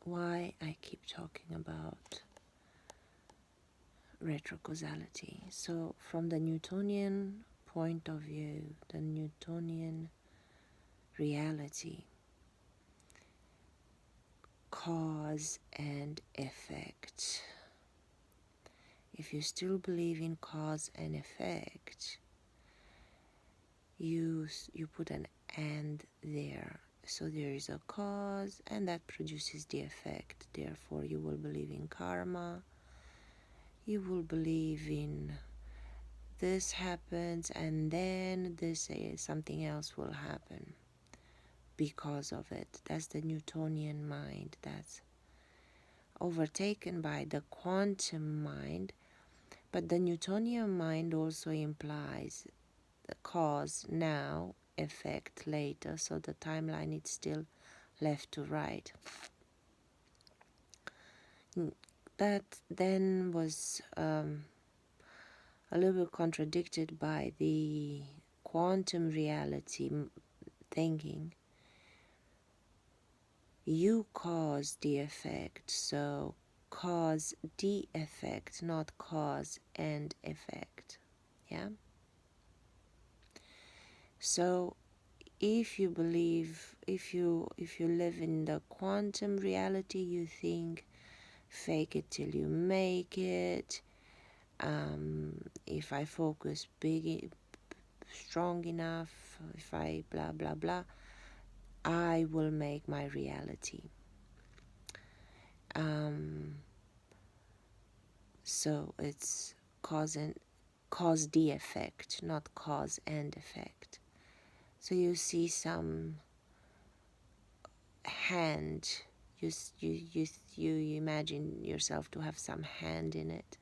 why I keep talking about retrocausality. So from the Newtonian point of view, the Newtonian reality, cause and effect. If you still believe in cause and effect, you put an and there. So there is a cause and that produces the effect. Therefore you will believe in karma. You will believe in this happens and then this something else will happen because of it. That's the Newtonian mind. That's overtaken by the quantum mind. But the Newtonian mind also implies the cause now, effect later, so the timeline is still left to right. That then was a little bit contradicted by the quantum reality thinking. You cause the effect, so cause the effect, not cause and effect. Yeah? So if you believe, if you live in the quantum reality, you think fake it till you make it. If I focus strong enough, if I blah blah blah, I will make my reality. So it's cause the effect, not cause and effect. So you see some hand, you imagine yourself to have some hand in it.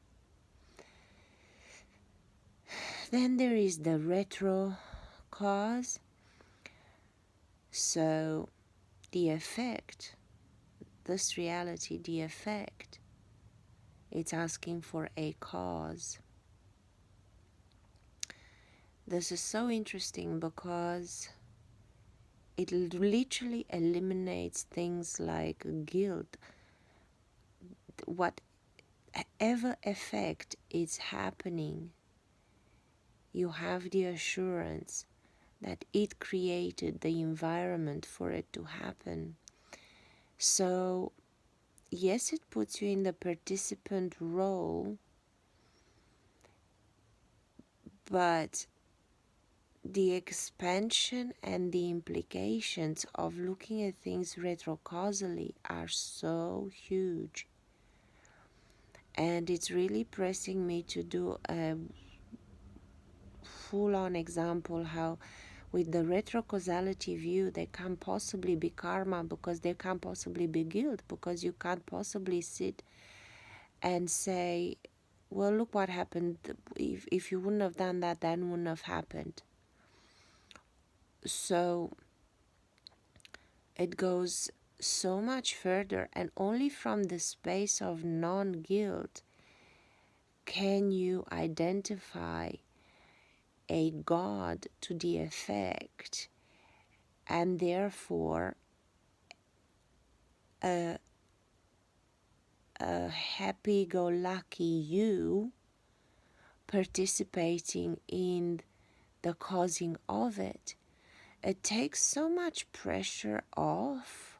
Then there is the retro cause. So the effect, this reality, the effect, it's asking for a cause. This is so interesting because it literally eliminates things like guilt. Whatever effect is happening, you have the assurance that it created the environment for it to happen. So, yes, it puts you in the participant role, but the expansion and the implications of looking at things retrocausally are so huge. And it's really pressing me to do a full-on example how with the retrocausality view there can't possibly be karma because there can't possibly be guilt, because you can't possibly sit and say, well, look what happened. If you wouldn't have done that, that wouldn't have happened. So it goes so much further, and only from the space of non-guilt can you identify a God to the effect, and therefore a happy-go-lucky you participating in the causing of it. It takes so much pressure off.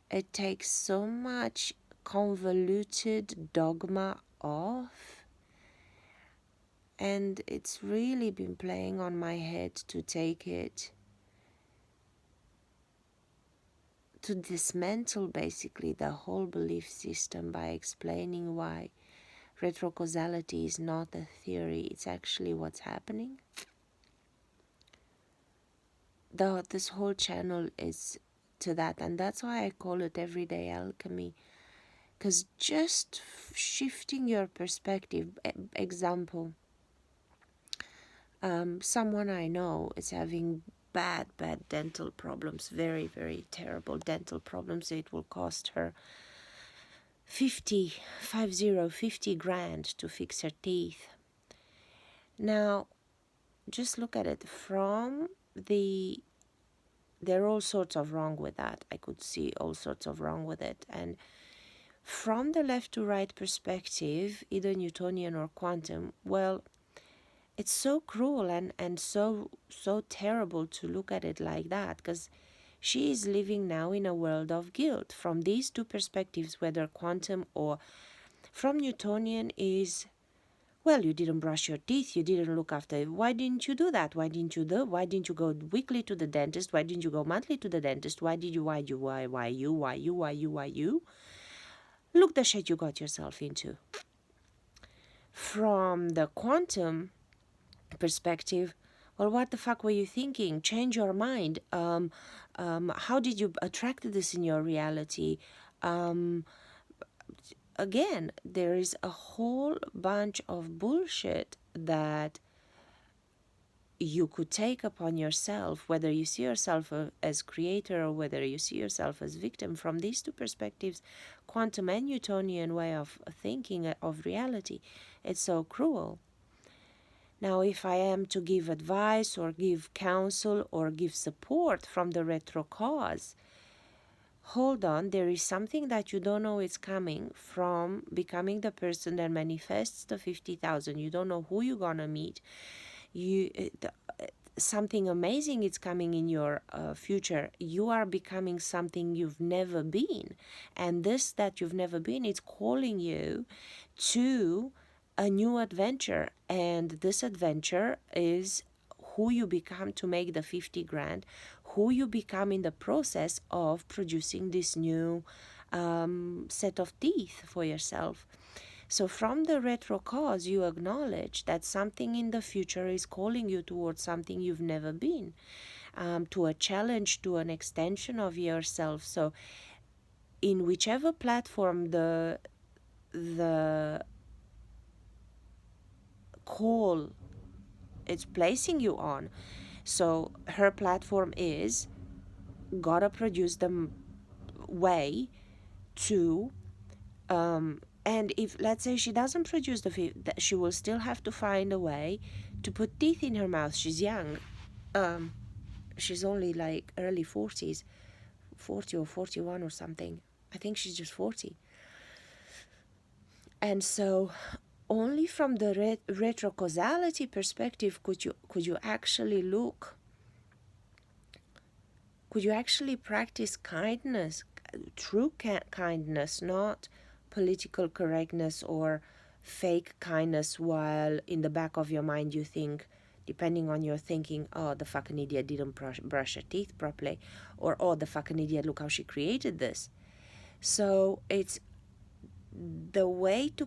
It takes so much convoluted dogma off. And it's really been playing on my head to take it, to dismantle basically the whole belief system by explaining why retrocausality is not a theory, it's actually what's happening. This whole channel is to that, and that's why I call it everyday alchemy, because just shifting your perspective. Example, someone I know is having bad dental problems, very terrible dental problems. It will cost her 50 grand to fix her teeth. Now just look at it from there are all sorts of wrong with that. I could see all sorts of wrong with it. And from the left to right perspective, either Newtonian or quantum, well, it's so cruel and so terrible to look at it like that, because she is living now in a world of guilt. From these two perspectives, whether quantum or from Newtonian, is, well, you didn't brush your teeth, you didn't look after. Why didn't you do that? Why didn't you go weekly to the dentist? Why didn't you go monthly to the dentist? Why you? Look the shit you got yourself into. From the quantum perspective, well, what the fuck were you thinking? Change your mind. How did you attract this in your reality? Again, there is a whole bunch of bullshit that you could take upon yourself, whether you see yourself as creator or whether you see yourself as victim. From these two perspectives, quantum and Newtonian way of thinking of reality, it's so cruel. Now, if I am to give advice or give counsel or give support from the retro cause, hold on, there is something that you don't know is coming from becoming the person that manifests the 50,000. You don't know who you're gonna meet. Something amazing is coming in your future. You are becoming something you've never been, and this that you've never been, it's calling you to a new adventure, and this adventure is who you become to make the 50 grand, who you become in the process of producing this new set of teeth for yourself. So from the retro cause, you acknowledge that something in the future is calling you towards something you've never been, to a challenge, to an extension of yourself. So in whichever platform the call it's placing you on, so her platform is gotta produce the way to and if, let's say, she doesn't produce she will still have to find a way to put teeth in her mouth. She's young. She's only like early 40s, 40 or 41 or something. I think she's just 40. And so only from the retrocausality perspective could you actually practice kindness, true kindness, not political correctness or fake kindness, while in the back of your mind you think, depending on your thinking, oh, the fucking idiot didn't brush her teeth properly, or oh, the fucking idiot, look how she created this. So it's the way to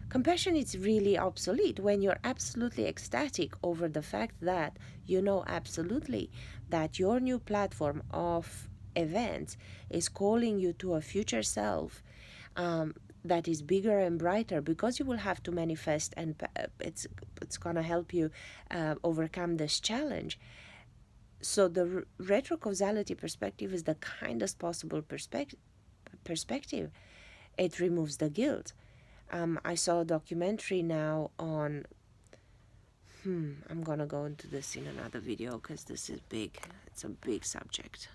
compassion is really obsolete when you're absolutely ecstatic over the fact that you know absolutely that your new platform of events is calling you to a future self that is bigger and brighter, because you will have to manifest, and it's going to help you overcome this challenge. So the retrocausality perspective is the kindest possible perspective. It removes the guilt. I saw a documentary now on I'm gonna go into this in another video because this is big. It's a big subject.